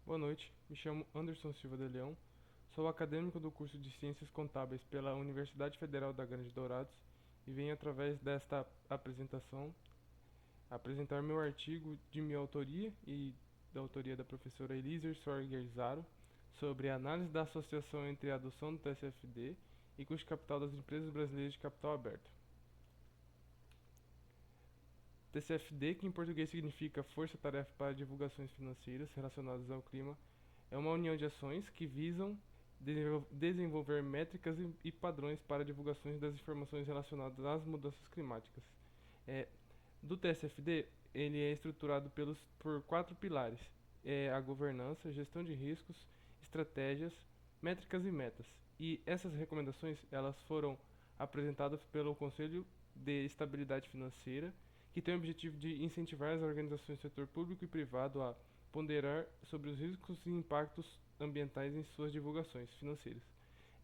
Boa noite, me chamo Anderson Silva de Leão, sou acadêmico do curso de Ciências Contábeis pela Universidade Federal da Grande Dourados e venho através desta apresentação apresentar meu artigo de minha autoria e da autoria da professora Elíser Sorger Zaro sobre a análise da associação entre a adoção do TCFD e custo capital das empresas brasileiras de capital aberto. TCFD, que em português significa Força Tarefa para Divulgações Financeiras Relacionadas ao Clima, é uma união de ações que visam desenvolver métricas e padrões para divulgações das informações relacionadas às mudanças climáticas. É, do TSFD, ele é estruturado por quatro pilares: a governança, gestão de riscos, estratégias, métricas e metas. E essas recomendações elas foram apresentadas pelo Conselho de Estabilidade Financeira, que tem o objetivo de incentivar as organizações do setor público e privado a ponderar sobre os riscos e impactos ambientais em suas divulgações financeiras.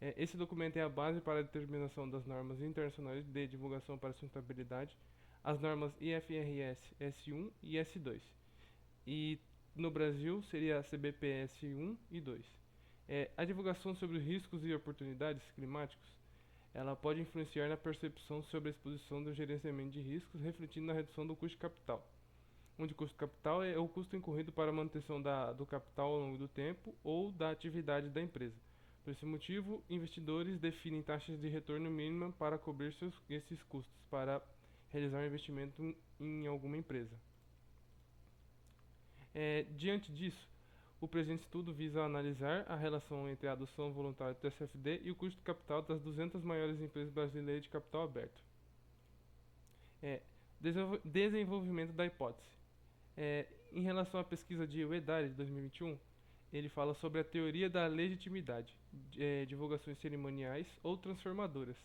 Esse documento é a base para a determinação das normas internacionais de divulgação para a sustentabilidade, as normas IFRS S1 e S2. E no Brasil seria a CBPS 1 e 2. A divulgação sobre os riscos e oportunidades climáticos ela pode influenciar na percepção sobre a exposição do gerenciamento de riscos, refletindo na redução do custo de capital, onde o custo capital é o custo incorrido para a manutenção do capital ao longo do tempo ou da atividade da empresa. Por esse motivo, investidores definem taxas de retorno mínima para cobrir esses custos para realizar um investimento em alguma empresa. Diante disso, o presente estudo visa analisar a relação entre a adoção voluntária do TCFD e o custo capital das 200 maiores empresas brasileiras de capital aberto. É, Desenvolvimento da hipótese. Em relação à pesquisa de Uedari de 2021, ele fala sobre a teoria da legitimidade, divulgações cerimoniais ou transformadoras.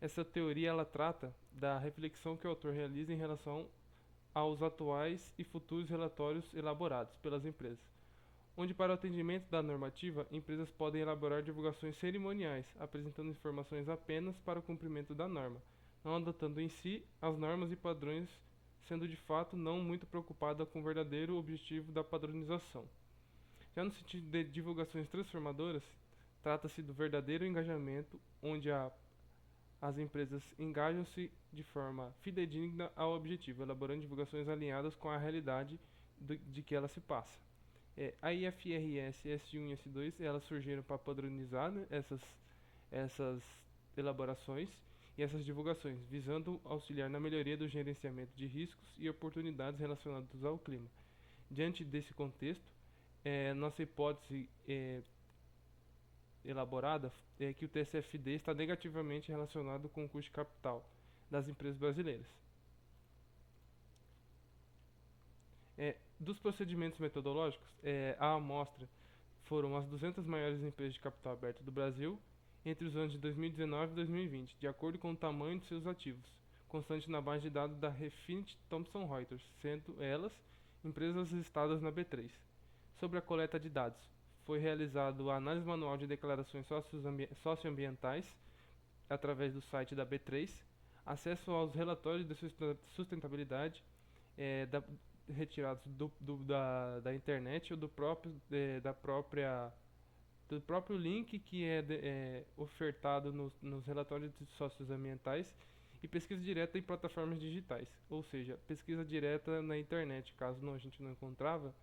Essa teoria ela trata da reflexão que o autor realiza em relação aos atuais e futuros relatórios elaborados pelas empresas, onde para o atendimento da normativa, empresas podem elaborar divulgações cerimoniais, apresentando informações apenas para o cumprimento da norma, não adotando em si as normas e padrões, sendo de fato não muito preocupada com o verdadeiro objetivo da padronização. Já no sentido de divulgações transformadoras, trata-se do verdadeiro engajamento, onde as empresas engajam-se de forma fidedigna ao objetivo, elaborando divulgações alinhadas com a realidade de que ela se passa. A IFRS S1 e S2 elas surgiram para padronizar, né, essas elaborações e essas divulgações, visando auxiliar na melhoria do gerenciamento de riscos e oportunidades relacionados ao clima. Diante desse contexto, nossa hipótese elaborada é que o TCFD está negativamente relacionado com o custo de capital das empresas brasileiras. Dos procedimentos metodológicos, a amostra foram as 200 maiores empresas de capital aberto do Brasil entre os anos de 2019 e 2020, de acordo com o tamanho de seus ativos, constante na base de dados da Refinitiv Thomson Reuters, sendo elas empresas listadas na B3. Sobre a coleta de dados, foi realizada a análise manual de declarações socioambientais através do site da B3, acesso aos relatórios de sustentabilidade da retirados da internet ou do próprio link que é ofertado nos relatórios de socioambientais e pesquisa direta em plataformas digitais, ou seja, pesquisa direta na internet. Caso a gente não encontrava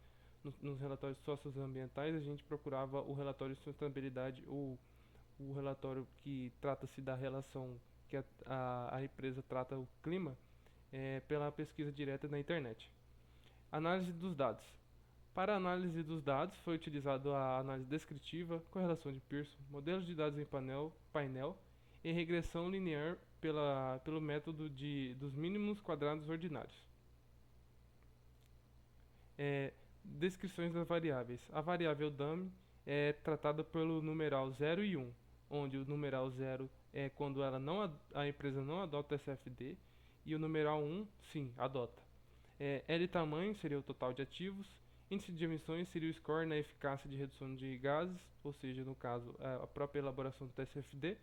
nos relatórios socioambientais, a gente procurava o relatório de sustentabilidade ou o relatório que trata-se da relação que a empresa trata o clima pela pesquisa direta na internet. Análise dos dados. Para a análise dos dados, foi utilizado a análise descritiva, correlação de Pearson, modelos de dados em painel e regressão linear pelo método dos mínimos quadrados ordinários. Descrições das variáveis. A variável dummy é tratada pelo numeral 0 e 1, onde o numeral 0 é quando a empresa não adota SFD e o numeral 1, sim, adota. L tamanho seria o total de ativos. Índice de emissões seria o score na eficácia de redução de gases, ou seja, no caso, a própria elaboração do TCFD.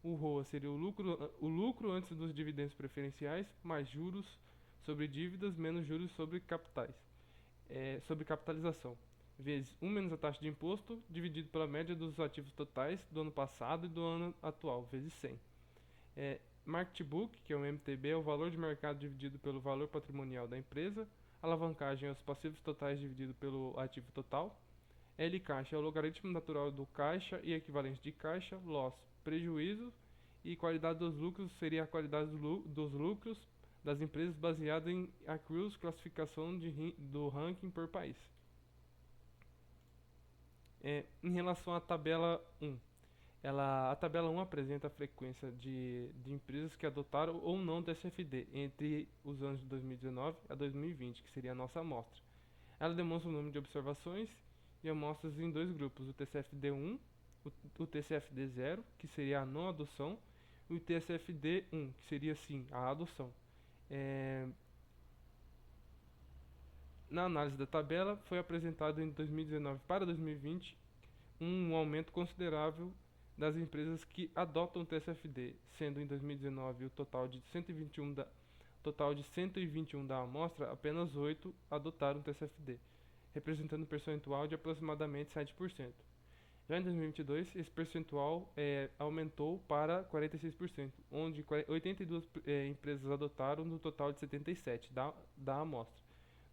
O ROA seria o lucro antes dos dividendos preferenciais, mais juros sobre dívidas, menos juros sobre capitais, sobre capitalização. vezes 1 menos a taxa de imposto, dividido pela média dos ativos totais do ano passado e do ano atual, vezes 100. Market Book, que é o MTB, é o valor de mercado dividido pelo valor patrimonial da empresa. Alavancagem é os passivos totais dividido pelo ativo total. L caixa é o logaritmo natural do caixa e equivalente de caixa. Loss, prejuízo. E qualidade dos lucros seria a qualidade dos lucros das empresas baseada em accruals, classificação do ranking por país. Em relação à tabela 1, a tabela 1 apresenta a frequência de empresas que adotaram ou não o TCFD entre os anos de 2019 a 2020, que seria a nossa amostra. Ela demonstra o número de observações e amostras em dois grupos, o TCFD1, o TCFD0, que seria a não adoção, e o TCFD1, que seria sim a adoção. Na análise da tabela, foi apresentado em 2019 para 2020 um aumento considerável das empresas que adotam o TCFD, sendo em 2019 o total de 121 da amostra, apenas 8 adotaram o TCFD, representando um percentual de aproximadamente 7%. Já em 2022, esse percentual aumentou para 46%, onde 82 empresas adotaram no total de 77 da amostra.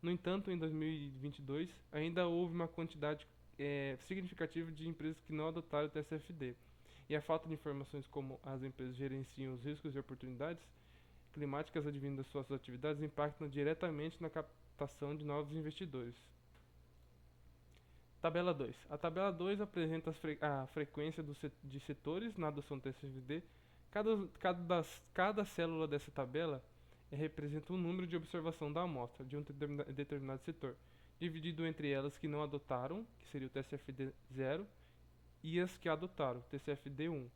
No entanto, em 2022, ainda houve uma quantidade significativa de empresas que não adotaram o TCFD, e a falta de informações como as empresas gerenciam os riscos e oportunidades climáticas advindas das suas atividades impactam diretamente na captação de novos investidores. Tabela 2. A tabela 2 apresenta a frequência de setores na adoção do TCFD. Cada célula dessa tabela representa um número de observação da amostra de um determinado setor, dividido entre elas que não adotaram, que seria o TCFD 0, e as que adotaram, TCFD 1.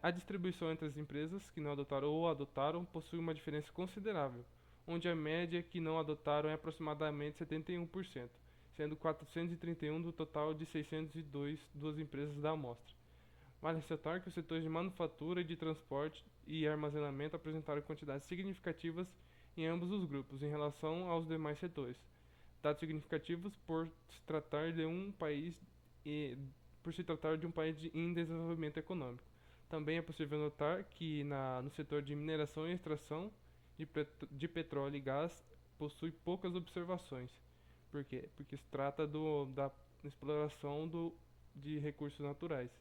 A distribuição entre as empresas que não adotaram ou adotaram possui uma diferença considerável, onde a média que não adotaram é aproximadamente 71%, sendo 431 do total de 602 empresas da amostra. Vale ressaltar que os setores de manufatura e de transporte e armazenamento apresentaram quantidades significativas em ambos os grupos em relação aos demais setores. Dados significativos por se tratar de um país em desenvolvimento econômico. Também é possível notar que no setor de mineração e extração de petróleo e gás possui poucas observações. Por quê? Porque se trata da exploração de recursos naturais.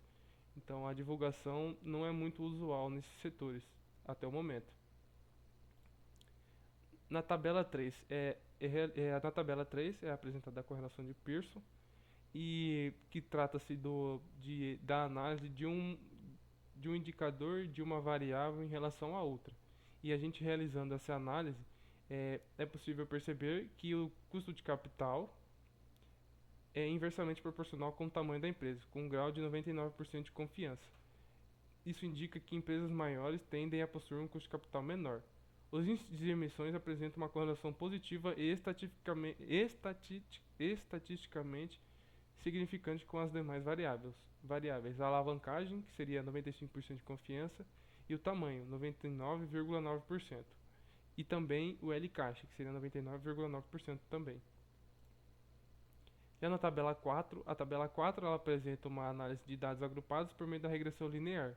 Então a divulgação não é muito usual nesses setores, até o momento. Na tabela 3, na tabela 3 é apresentada a correlação de Pearson, e que trata-se da análise de um indicador de uma variável em relação a outra. E a gente realizando essa análise, é possível perceber que o custo de capital é inversamente proporcional com o tamanho da empresa, com um grau de 99% de confiança. Isso indica que empresas maiores tendem a possuir um custo de capital menor. Os índices de emissões apresentam uma correlação positiva e estatisticamente significante com as demais variáveis. A alavancagem, que seria 95% de confiança, e o tamanho, 99,9%. E também o L caixa, que seria 99,9% também. Já na tabela 4, a tabela 4 ela apresenta uma análise de dados agrupados por meio da regressão linear.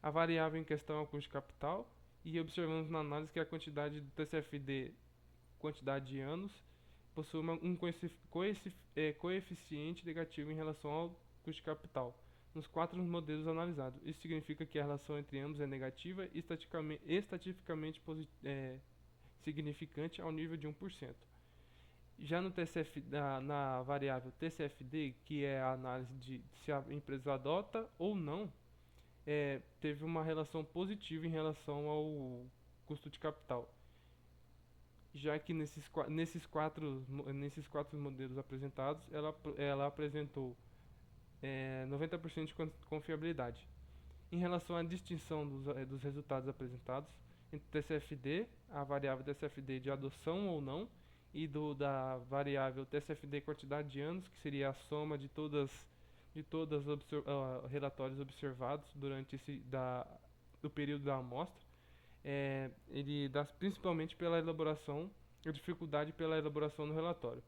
A variável em questão é o custo de capital, e observamos na análise que a quantidade do TCFD, quantidade de anos, possui um coeficiente negativo em relação ao custo de capital nos 4 modelos analisados. Isso significa que a relação entre ambos é negativa e estatisticamente significante ao nível de 1%. Já no na variável TCFD, que é a análise de se a empresa adota ou não, teve uma relação positiva em relação ao custo de capital. Já que nesses quatro modelos apresentados, ela apresentou 90% de confiabilidade. Em relação à distinção dos resultados apresentados entre TCFD, a variável TCFD de adoção ou não, e da variável TCFD quantidade de anos, que seria a soma de todos relatórios observados durante do período da amostra, ele dá principalmente pela elaboração, a dificuldade pela elaboração do relatório.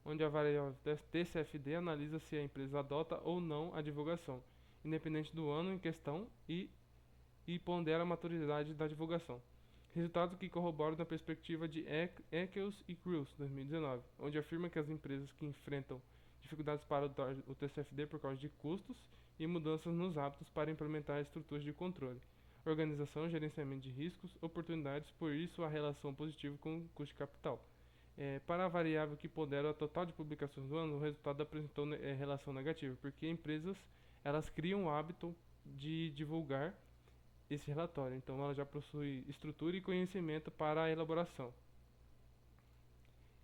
onde a variável TCFD analisa se a empresa adota ou não a divulgação, independente do ano em questão e pondera a maturidade da divulgação. Resultados que corroboram na perspectiva de Eccles e Cruz, 2019, onde afirma que as empresas que enfrentam dificuldades para adotar o TCFD por causa de custos e mudanças nos hábitos para implementar estruturas de controle, organização, gerenciamento de riscos, oportunidades, por isso a relação positiva com o custo de capital. Para a variável que pondera o total de publicações do ano, o resultado apresentou relação negativa, porque empresas elas criam o hábito de divulgar esse relatório, então ela já possui estrutura e conhecimento para a elaboração.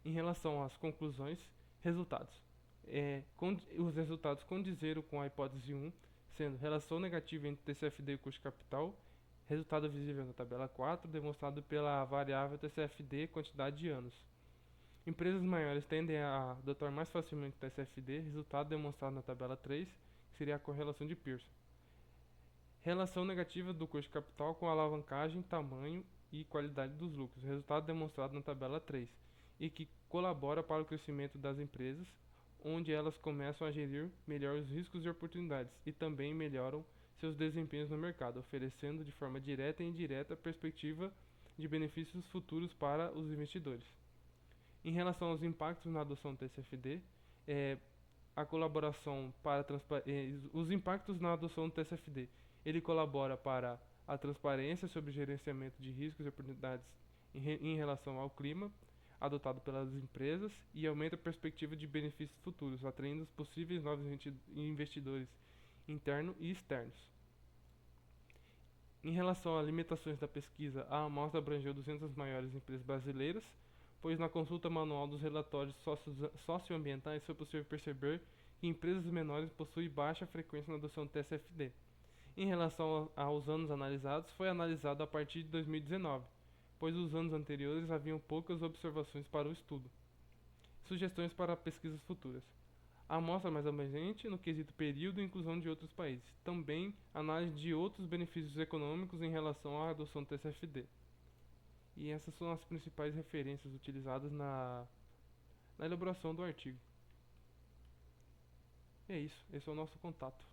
Em relação às conclusões, resultados. Os resultados condizeram com a hipótese 1, sendo relação negativa entre TCFD e custo de capital, resultado visível na tabela 4, demonstrado pela variável TCFD quantidade de anos. Empresas maiores tendem a adotar mais facilmente o TCFD, resultado demonstrado na tabela 3, que seria a correlação de Pearson. Relação negativa do custo de capital com alavancagem, tamanho e qualidade dos lucros, resultado demonstrado na tabela 3, e que colabora para o crescimento das empresas, onde elas começam a gerir melhor os riscos e oportunidades e também melhoram seus desempenhos no mercado, oferecendo de forma direta e indireta perspectiva de benefícios futuros para os investidores. Em relação aos impactos na adoção do TCFD, a colaboração para os impactos na adoção do TCFD, ele colabora para a transparência sobre o gerenciamento de riscos e oportunidades em relação ao clima adotado pelas empresas e aumenta a perspectiva de benefícios futuros, atraindo os possíveis novos investidores internos e externos. Em relação a limitações da pesquisa, a amostra abrangeu 200 maiores empresas brasileiras, pois na consulta manual dos relatórios socioambientais foi possível perceber que empresas menores possuem baixa frequência na adoção do TCFD. Em relação aos anos analisados, foi analisado a partir de 2019, pois os anos anteriores haviam poucas observações para o estudo. Sugestões para pesquisas futuras. A amostra mais abrangente no quesito período e inclusão de outros países. Também análise de outros benefícios econômicos em relação à adoção do TCFD. E essas são as principais referências utilizadas na elaboração do artigo. E é isso, esse é o nosso contato.